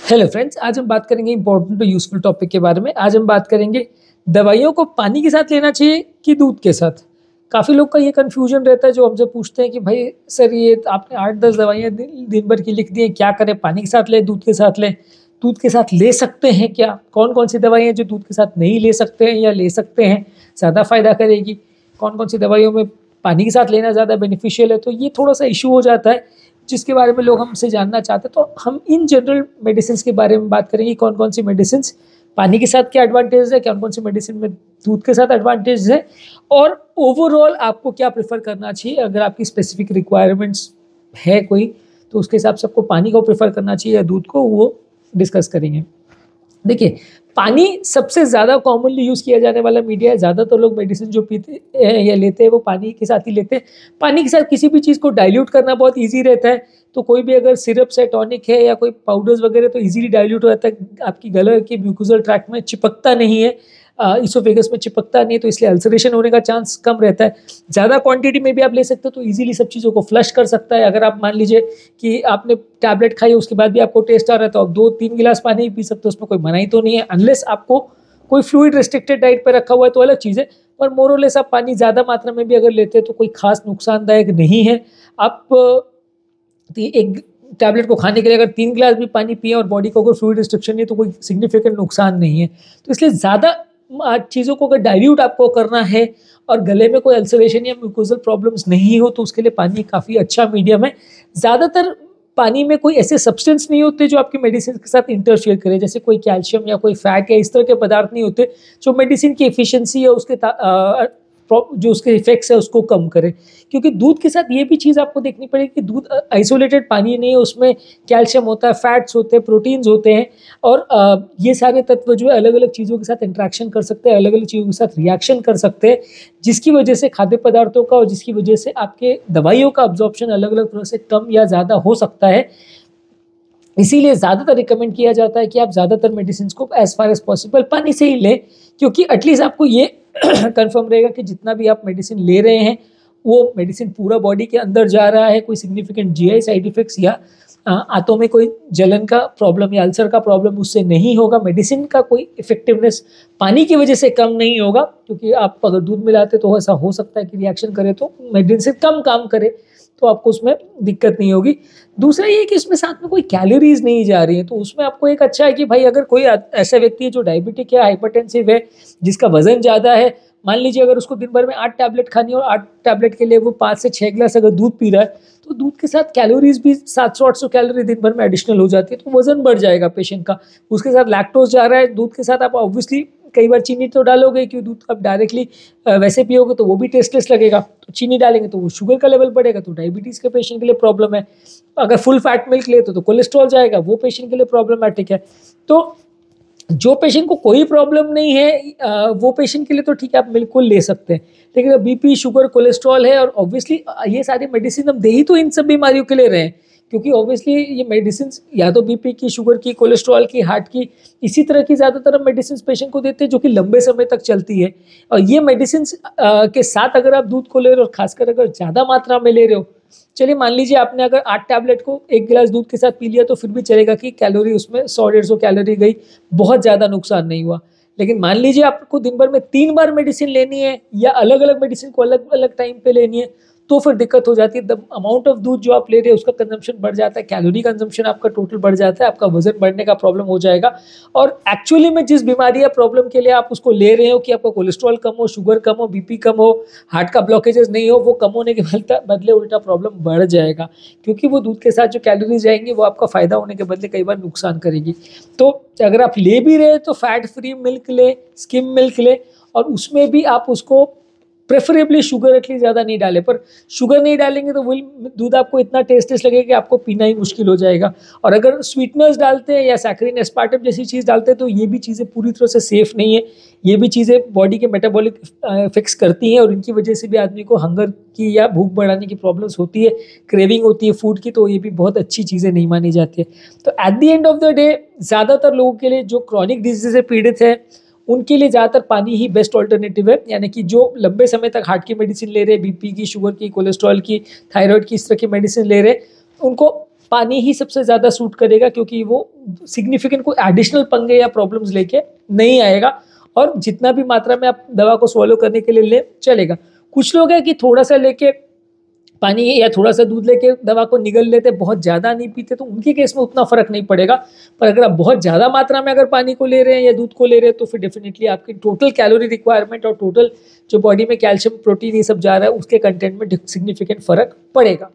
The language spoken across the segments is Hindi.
हेलो फ्रेंड्स, आज हम बात करेंगे इंपॉर्टेंट और यूजफुल टॉपिक के बारे में। आज हम बात करेंगे दवाइयों को पानी के साथ लेना चाहिए कि दूध के साथ। काफ़ी लोग का ये कंफ्यूजन रहता है जो हमसे पूछते हैं कि भाई सर ये तो आपने 8-10 दवाइयाँ दिन भर की लिख दी हैं, क्या करें, पानी के साथ लें दूध के साथ लें? दूध के साथ ले सकते हैं क्या? कौन कौन सी दवाइयाँ जो दूध के साथ नहीं ले सकते हैं या ले सकते हैं, ज़्यादा फ़ायदा करेगी? कौन कौन सी दवाइयों में पानी के साथ लेना ज़्यादा बेनिफिशियल है? तो ये थोड़ा सा इशू हो जाता है जिसके बारे में लोग हमसे जानना चाहते हैं। तो हम इन जनरल मेडिसिन के बारे में बात करेंगे, कौन कौन सी मेडिसिन पानी के साथ क्या एडवांटेज है, कौन कौन सी मेडिसिन में दूध के साथ एडवांटेज है, और ओवरऑल आपको क्या प्रेफर करना चाहिए। अगर आपकी स्पेसिफिक रिक्वायरमेंट्स है कोई, तो उसके हिसाब से आपको पानी को प्रेफर करना चाहिए या दूध को, वो डिस्कस करेंगे। देखिए, पानी सबसे ज़्यादा कॉमनली यूज़ किया जाने वाला मीडिया है। ज़्यादातर लोग मेडिसिन जो पीते हैं या लेते हैं वो पानी के साथ ही लेते हैं। पानी के साथ किसी भी चीज़ को डाइल्यूट करना बहुत ईजी रहता है। तो कोई भी अगर सिरप्स है, टॉनिक है या कोई पाउडर्स वगैरह, तो ईजिली डाइल्यूट हो जाता है, आपकी गले के म्यूकोजल ट्रैक्ट में चिपकता नहीं है, इसोफेगस में चिपकता नहीं है, तो इसलिए अल्सरेशन होने का चांस कम रहता है। ज़्यादा क्वांटिटी में भी आप ले सकते हो तो ईजिली सब चीज़ों को फ्लश कर सकता है। अगर आप मान लीजिए कि आपने टैबलेट खाई, उसके बाद भी आपको टेस्ट आ रहा है, तो आप 2-3 गिलास पानी ही पी सकते हो, उसमें कोई मनाही तो नहीं है, अनलेस आपको कोई फ्लूइड रिस्ट्रिक्टेड डाइट पर रखा हुआ है तो अलग चीज़ है। पर मोर और लेस आप पानी ज़्यादा मात्रा में भी अगर लेते हैं तो कोई खास नुकसानदायक नहीं है। आप एक टैबलेट को खाने के लिए अगर 3 गिलास भी पानी पिए और बॉडी को अगर फ्लूइड रिस्ट्रिक्शन नहीं है तो कोई सिग्निफिकेंट नुकसान नहीं है। तो इसलिए ज़्यादा चीज़ों को अगर डाइल्यूट आपको करना है और गले में कोई अल्सरेशन या म्यूकोजल प्रॉब्लम्स नहीं हो, तो उसके लिए पानी काफ़ी अच्छा मीडियम है। ज़्यादातर पानी में कोई ऐसे सब्सटेंस नहीं होते जो आपकी मेडिसिन के साथ इंटरफेयर करे, जैसे कोई कैल्शियम या कोई फैट या इस तरह के पदार्थ नहीं होते जो मेडिसिन की एफिशिएंसी या उसके जो उसके इफेक्ट्स है उसको कम करे। क्योंकि दूध के साथ ये भी चीज़ आपको देखनी पड़ेगी कि दूध आइसोलेटेड पानी नहीं है, उसमें कैल्शियम होता है, फैट्स होते हैं, प्रोटीन्स होते हैं, और ये सारे तत्व जो है अलग अलग चीज़ों के साथ इंट्रैक्शन कर सकते हैं, अलग अलग चीज़ों के साथ रिएक्शन कर सकते हैं, जिसकी वजह से खाद्य पदार्थों का और जिसकी वजह से आपके दवाइयों का अब्जॉर्प्शन अलग अलग तरह से कम या ज़्यादा हो सकता है। इसीलिए ज़्यादातर रिकमेंड किया जाता है कि आप ज़्यादातर मेडिसिन को एज फार एज पॉसिबल पानी से ही लें, क्योंकि एटलीस्ट आपको ये कंफर्म रहेगा कि जितना भी आप मेडिसिन ले रहे हैं वो मेडिसिन पूरा बॉडी के अंदर जा रहा है, कोई सिग्निफिकेंट जीआई साइड इफेक्ट्स या आंतों में कोई जलन का प्रॉब्लम या अल्सर का प्रॉब्लम उससे नहीं होगा। मेडिसिन का कोई इफेक्टिवनेस पानी की वजह से कम नहीं होगा, क्योंकि आप अगर दूध मिलाते तो ऐसा हो सकता है कि रिएक्शन करे तो मेडिसिन कम काम करे, तो आपको उसमें दिक्कत नहीं होगी। दूसरा ये कि इसमें साथ में कोई कैलोरीज नहीं जा रही है, तो उसमें आपको एक अच्छा है कि भाई अगर कोई ऐसा व्यक्ति है जो डायबिटिक है, हाइपरटेंसिव है, जिसका वजन ज़्यादा है, मान लीजिए अगर उसको दिन भर में 8 टैबलेट खानी है और 8 टैबलेट के लिए वो 5 से 6 गिलास अगर दूध पी रहा है, तो दूध के साथ कैलोरीज भी 700-800 कैलोरी दिन भर में एडिशनल हो जाती है, तो वजन बढ़ जाएगा पेशेंट का। उसके साथ लैक्टोज जा रहा है दूध के साथ, आप ऑब्वियसली कई बार चीनी तो डालोगे, क्योंकि दूध आप डायरेक्टली वैसे पियोगे तो वो भी टेस्टलेस लगेगा, तो चीनी डालेंगे तो वो शुगर का लेवल बढ़ेगा, तो डायबिटीज़ के पेशेंट के लिए प्रॉब्लम है। अगर फुल फैट मिल्क लेते तो कोलेस्ट्रॉल जाएगा, वो पेशेंट के लिए प्रॉब्लमेटिक है। तो जो पेशेंट को कोई प्रॉब्लम नहीं है वो पेशेंट के लिए तो ठीक है, आप बिल्कुल ले सकते हैं। लेकिन अगर बीपी, शुगर, कोलेस्ट्रॉल है, और ऑब्वियसली ये सारी मेडिसिन हम दे ही तो इन सब बीमारियों के लिए रहे हैं, क्योंकि ऑब्वियसली ये मेडिसिन या तो बीपी की, शुगर की, कोलेस्ट्रॉल की, हार्ट की, इसी तरह की ज़्यादातर हम मेडिसिन पेशेंट को देते हैं जो कि लंबे समय तक चलती है। और ये मेडिसिन के साथ अगर आप दूध को ले रहे हो, और खासकर अगर ज़्यादा मात्रा में ले रहे हो, चलिए मान लीजिए आपने अगर 8 टैबलेट को 1 गिलास दूध के साथ पी लिया तो फिर भी चलेगा कि कैलोरी उसमें 100-150 कैलोरी गई, बहुत ज़्यादा नुकसान नहीं हुआ। लेकिन मान लीजिए आपको दिन भर में 3 बार मेडिसिन लेनी है या अलग अलग मेडिसिन को अलग अलग टाइम पे लेनी है, तो फिर दिक्कत हो जाती है। द अमाउंट ऑफ दूध जो आप ले रहे हैं उसका कंजम्पशन बढ़ जाता है, कैलोरी कंजम्पशन आपका टोटल बढ़ जाता है, आपका वजन बढ़ने का प्रॉब्लम हो जाएगा। और एक्चुअली में जिस बीमारी या प्रॉब्लम के लिए आप उसको ले रहे हो, कि आपका कोलेस्ट्रॉल कम हो, शुगर कम हो, बीपी कम हो, हार्ट का ब्लॉकेजेस नहीं हो, वो कम होने के बदले उल्टा प्रॉब्लम बढ़ जाएगा, क्योंकि वो दूध के साथ जो कैलोरीज जाएंगी वो आपका फ़ायदा होने के बदले कई बार नुकसान करेगी। तो अगर आप ले भी रहे तो फैट फ्री मिल्क ले, स्किम मिल्क ले, और उसमें भी आप उसको प्रेफरेबली शुगर एटलीस्ट ज़्यादा नहीं डालें। पर शुगर नहीं डालेंगे तो वही दूध आपको इतना टेस्टलेस लगेगा कि आपको पीना ही मुश्किल हो जाएगा। और अगर स्वीटनर्स डालते हैं या सैकरीन, एस्पार्टम जैसी चीज़ डालते हैं तो ये भी चीज़ें पूरी तरह से सेफ़ नहीं है। ये भी चीज़ें बॉडी के मेटाबॉलिक इफेक्ट्स करती हैं, और इनकी वजह से भी आदमी को हंगर की या भूख बढ़ाने की प्रॉब्लम्स होती है, क्रेविंग होती है फूड की, तो ये भी बहुत अच्छी चीज़ें नहीं मानी जाती है। तो at the end of the day ज़्यादातर लोगों के लिए जो क्रॉनिक डिजीज से पीड़ित है उनके लिए ज़्यादातर पानी ही बेस्ट ऑल्टरनेटिव है। यानी कि जो लंबे समय तक हार्ट की मेडिसिन ले रहे, बीपी की, शुगर की, कोलेस्ट्रॉल की, थायराइड की, इस तरह की मेडिसिन ले रहे, उनको पानी ही सबसे ज़्यादा सूट करेगा, क्योंकि वो सिग्निफिकेंट कोई एडिशनल पंगे या प्रॉब्लम्स लेके नहीं आएगा, और जितना भी मात्रा में आप दवा को स्वॉलो करने के लिए ले चलेगा। कुछ लोग हैं कि थोड़ा सा लेके पानी या थोड़ा सा दूध लेके दवा को निगल लेते, बहुत ज़्यादा नहीं पीते, तो उनके केस में उतना फर्क नहीं पड़ेगा। पर अगर आप बहुत ज़्यादा मात्रा में अगर पानी को ले रहे हैं या दूध को ले रहे हैं, तो फिर डेफिनेटली आपकी टोटल कैलोरी रिक्वायरमेंट और टोटल जो बॉडी में कैल्शियम प्रोटीन ये सब जा रहा है उसके कंटेंट में सिग्निफिकेंट फर्क पड़ेगा।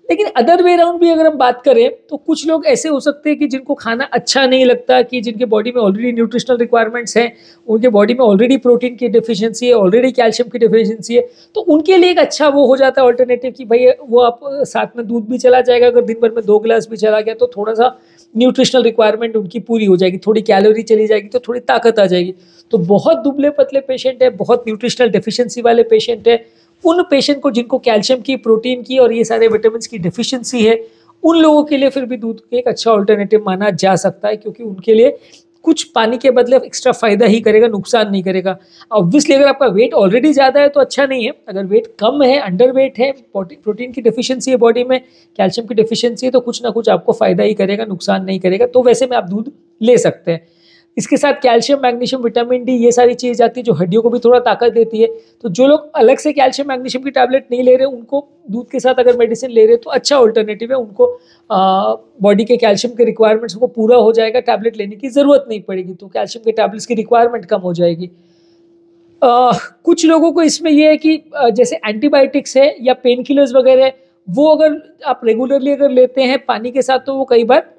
लेकिन अदर वे राउंड भी अगर हम बात करें तो कुछ लोग ऐसे हो सकते हैं कि जिनको खाना अच्छा नहीं लगता, कि जिनके बॉडी में ऑलरेडी न्यूट्रिशनल रिक्वायरमेंट्स हैं, उनके बॉडी में ऑलरेडी प्रोटीन की डिफिशियंसी है, ऑलरेडी कैल्शियम की डिफिशियंसी है, तो उनके लिए एक अच्छा वो हो जाता है ऑल्टरनेटिव कि भाई वो आप साथ में दूध भी चला जाएगा, अगर दिन भर में 2 गिलास भी चला गया तो थोड़ा सा न्यूट्रिशनल रिक्वायरमेंट उनकी पूरी हो जाएगी, थोड़ी कैलोरी चली जाएगी तो थोड़ी ताकत आ जाएगी। तो बहुत दुबले पतले पेशेंट है, बहुत न्यूट्रिशनल डेफिशिएंसी वाले पेशेंट है, उन पेशेंट को जिनको कैल्शियम की, प्रोटीन की और ये सारे विटामिन की डेफिशिएंसी है, उन लोगों के लिए फिर भी दूध एक अच्छा ऑल्टरनेटिव माना जा सकता है, क्योंकि उनके लिए कुछ पानी के बदले एक्स्ट्रा फायदा ही करेगा, नुकसान नहीं करेगा। ऑब्वियसली अगर आपका वेट ऑलरेडी ज़्यादा है तो अच्छा नहीं है, अगर वेट कम है, अंडर वेट है, प्रोटीन की डेफिशिएंसी है बॉडी में, कैल्शियम की डेफिशिएंसी है, तो कुछ ना कुछ आपको फायदा ही करेगा, नुकसान नहीं करेगा, तो वैसे में आप दूध ले सकते हैं। इसके साथ कैल्शियम, मैग्नीशियम, विटामिन डी ये सारी चीज़ आती है जो हड्डियों को भी थोड़ा ताकत देती है। तो जो लोग अलग से कैल्शियम मैग्नीशियम की टैबलेट नहीं ले रहे, उनको दूध के साथ अगर मेडिसिन ले रहे तो अच्छा ऑल्टरनेटिव है, उनको बॉडी के कैल्शियम के रिक्वायरमेंट्स को पूरा हो जाएगा, टैबलेट लेने की ज़रूरत नहीं पड़ेगी, तो कैल्शियम के टैबलेट्स की रिक्वायरमेंट कम हो जाएगी। कुछ लोगों को इसमें यह है कि जैसे एंटीबायोटिक्स है या पेन किलर्स वगैरह है, वो अगर आप रेगुलरली अगर लेते हैं पानी के साथ तो वो कई बार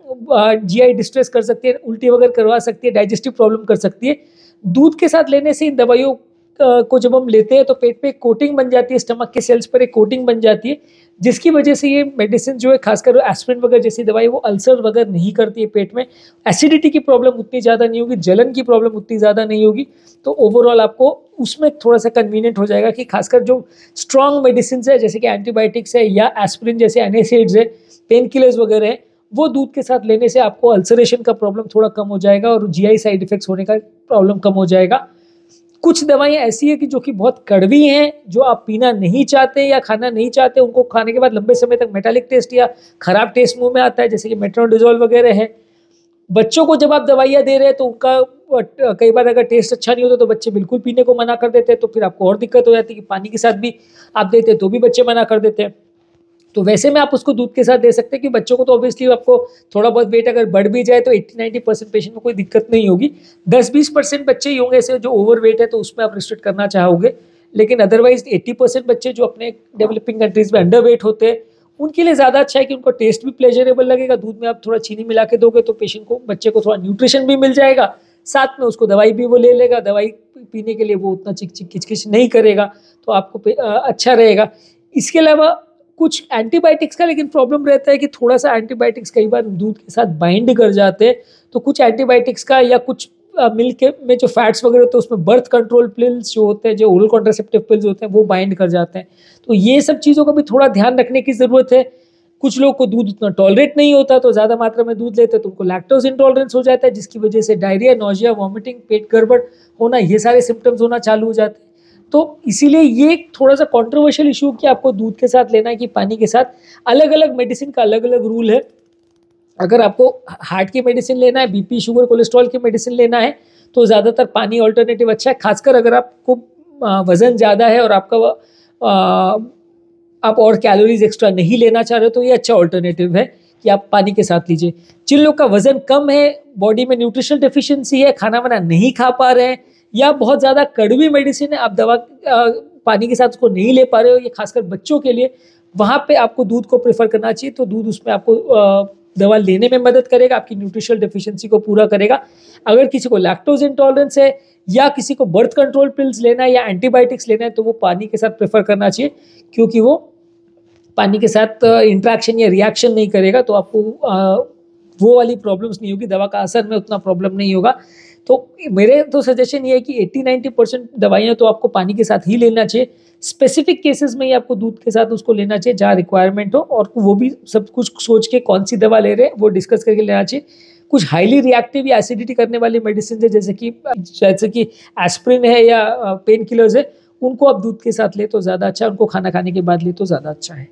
जीआई डिस्ट्रेस कर सकती है, उल्टी वगैरह करवा सकती है, डाइजेस्टिव प्रॉब्लम कर सकती है। दूध के साथ लेने से इन दवाइयों को जब हम लेते हैं तो पेट पे एक कोटिंग बन जाती है, स्टमक के सेल्स पर एक कोटिंग बन जाती है, जिसकी वजह से ये मेडिसिन जो है, खासकर एस्पिरिन वगैरह जैसी दवाई, वो अल्सर वगैरह नहीं करती है पेट में, एसिडिटी की प्रॉब्लम उतनी ज़्यादा नहीं होगी, जलन की प्रॉब्लम उतनी ज़्यादा नहीं होगी। तो ओवरऑल आपको उसमें थोड़ा सा कन्वीनियंट हो जाएगा कि खासकर जो स्ट्रॉन्ग मेडिसिन है जैसे कि एंटीबायोटिक्स है या एस्पिरिन जैसे एनएसएइड्स है, पेन किलर्स वगैरह है, वो दूध के साथ लेने से आपको अल्सरेशन का प्रॉब्लम थोड़ा कम हो जाएगा और जीआई साइड इफेक्ट्स होने का प्रॉब्लम कम हो जाएगा। कुछ दवाइयाँ ऐसी है कि जो कि बहुत कड़वी हैं, जो आप पीना नहीं चाहते या खाना नहीं चाहते, उनको खाने के बाद लंबे समय तक मेटालिक टेस्ट या खराब टेस्ट मुंह में आता है, जैसे कि मेट्रोनिडाजोल वगैरह है। बच्चों को जब आप दवाइयाँ दे रहे हैं तो उनका कई बार अगर टेस्ट अच्छा नहीं होता तो बच्चे बिल्कुल पीने को मना कर देते हैं, तो फिर आपको और दिक्कत हो जाती है कि पानी के साथ भी आप देते हैं तो भी बच्चे मना कर देते हैं। तो वैसे में आप उसको दूध के साथ दे सकते हैं कि बच्चों को तो ऑब्वियसली आपको थोड़ा बहुत वेट अगर बढ़ भी जाए तो 80-90% पेशेंट में कोई दिक्कत नहीं होगी। 10-20% बच्चे ही होंगे ऐसे जो ओवर वेट है, तो उसमें आप रिस्ट्रिक्ट करना चाहोगे, लेकिन अदरवाइज 80% बच्चे जो अपने डेवलपिंग कंट्रीज में अंडर वेट होते हैं, उनके लिए ज़्यादा अच्छा है कि उनको टेस्ट भी प्लेजरेबल लगेगा। दूध में आप थोड़ा चीनी मिला के दोगे तो पेशेंट को, बच्चे को थोड़ा न्यूट्रिशन भी मिल जाएगा, साथ में उसको दवाई भी वो ले लेगा, दवाई पीने के लिए वो उतना चिक चिक किचकिच नहीं करेगा, तो आपको अच्छा रहेगा। इसके अलावा कुछ एंटीबायोटिक्स का लेकिन प्रॉब्लम रहता है कि थोड़ा सा एंटीबायोटिक्स कई बार दूध के साथ बाइंड कर जाते हैं, तो कुछ एंटीबायोटिक्स का या कुछ मिल्क में जो फैट्स वगैरह होते हैं उसमें बर्थ कंट्रोल पिल्स जो होते हैं, जो ओरल कॉन्ट्रासेप्टिव पिल्स होते हैं, वो बाइंड कर जाते हैं। तो ये सब चीज़ों का भी थोड़ा ध्यान रखने की ज़रूरत है। कुछ लोग को दूध उतना टॉलरेट नहीं होता, तो ज़्यादा मात्रा में दूध लेते हैं तो उनको लैक्टोज इंटॉलरेंस हो जाता है, जिसकी वजह से डायरिया, नोजिया, वॉमिटिंग, पेट गड़बड़ होना, ये सारे सिम्टम्स होना चालू हो जाते हैं। तो इसीलिए ये थोड़ा सा कंट्रोवर्शियल इशू कि आपको दूध के साथ लेना है कि पानी के साथ। अलग अलग मेडिसिन का अलग अलग रूल है। अगर आपको हार्ट की मेडिसिन लेना है, बीपी, शुगर, कोलेस्ट्रॉल की मेडिसिन लेना है, तो ज़्यादातर पानी ऑल्टरनेटिव अच्छा है। खासकर अगर आपको वज़न ज़्यादा है और आप और कैलोरीज एक्स्ट्रा नहीं लेना चाह रहे हो, तो ये अच्छा ऑल्टरनेटिव है कि आप पानी के साथ लीजिए। जिन लोग का वज़न कम है, बॉडी में न्यूट्रिशनल डेफिशिएंसी है, खाना वाना नहीं खा पा रहे हैं, या बहुत ज़्यादा कड़वी मेडिसिन है, आप दवा पानी के साथ उसको नहीं ले पा रहे हो, ये खासकर बच्चों के लिए, वहाँ पे आपको दूध को प्रेफर करना चाहिए। तो दूध उसमें आपको दवा लेने में मदद करेगा, आपकी न्यूट्रिशनल डेफिशिएंसी को पूरा करेगा। अगर किसी को लैक्टोज इंटॉलरेंस है या किसी को बर्थ कंट्रोल पिल्स लेना है या एंटीबायोटिक्स लेना है, तो वो पानी के साथ प्रेफर करना चाहिए, क्योंकि वो पानी के साथ इंट्रैक्शन या रिएक्शन नहीं करेगा, तो आपको वो वाली प्रॉब्लम्स नहीं होगी, दवा का असर में उतना प्रॉब्लम नहीं होगा। तो मेरे तो सजेशन ये है कि 80-90% दवाइयाँ तो आपको पानी के साथ ही लेना चाहिए। स्पेसिफिक केसेस में ही आपको दूध के साथ उसको लेना चाहिए जहाँ रिक्वायरमेंट हो, और वो भी सब कुछ सोच के कौन सी दवा ले रहे हैं वो डिस्कस करके लेना चाहिए। कुछ हाईली रिएक्टिव या एसिडिटी करने वाली मेडिसिन है, जैसे कि एस्पिरिन है या पेन किलर्स है, उनको आप दूध के साथ ले तो ज़्यादा अच्छा है, उनको खाना खाने के बाद ले तो ज़्यादा अच्छा है।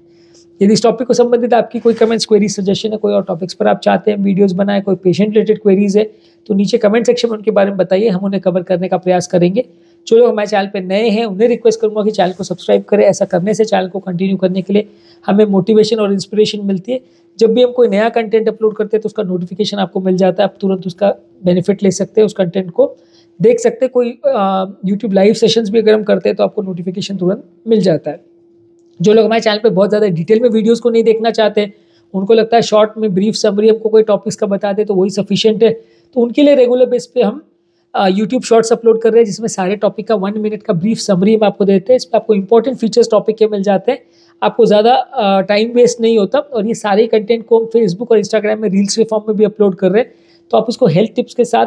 यदि इस टॉपिक को संबंधित आपकी कोई कमेंट्स, क्वेरी, सजेशन है, कोई और टॉपिक्स पर आप चाहते हैं वीडियोस बनाए, कोई पेशेंट रिलेटेड क्वेरीज है, तो नीचे कमेंट सेक्शन में उनके बारे में बताइए, हम उन्हें कवर करने का प्रयास करेंगे। जो लोग हमारे चैनल पे नए हैं उन्हें रिक्वेस्ट करूंगा कि चैनल को सब्सक्राइब करें। ऐसा करने से चैनल को कंटिन्यू करने के लिए हमें मोटिवेशन और इंस्पिरेशन मिलती है। जब भी हम कोई नया कंटेंट अपलोड करते हैं तो उसका नोटिफिकेशन आपको मिल जाता है, आप तुरंत उसका बेनिफिट ले सकते हैं, उस कंटेंट को देख सकते हैं। कोई यूट्यूब लाइव सेशंस भी अगर हम करते हैं तो आपको नोटिफिकेशन तुरंत मिल जाता है। जो लोग हमारे चैनल पे बहुत ज़्यादा डिटेल में वीडियोस को नहीं देखना चाहते, उनको लगता है शॉर्ट में ब्रीफ समरी हमको कोई टॉपिक्स का बता दे तो वही सफिशिएंट है, तो उनके लिए रेगुलर बेस पे हम यूट्यूब शॉर्ट्स अपलोड कर रहे हैं, जिसमें सारे टॉपिक का 1 मिनट का ब्रीफ समरी हम आपको देते हैं। इस पर आपको इंपॉर्टेंट फीचर्स टॉपिक के मिल जाते हैं, आपको ज़्यादा टाइम वेस्ट नहीं होता। और ये सारे कंटेंट को हम फेसबुक और इंस्टाग्राम में रील्स के फॉर्म में भी अपलोड कर रहे हैं, तो आप उसको हेल्थ टिप्स के साथ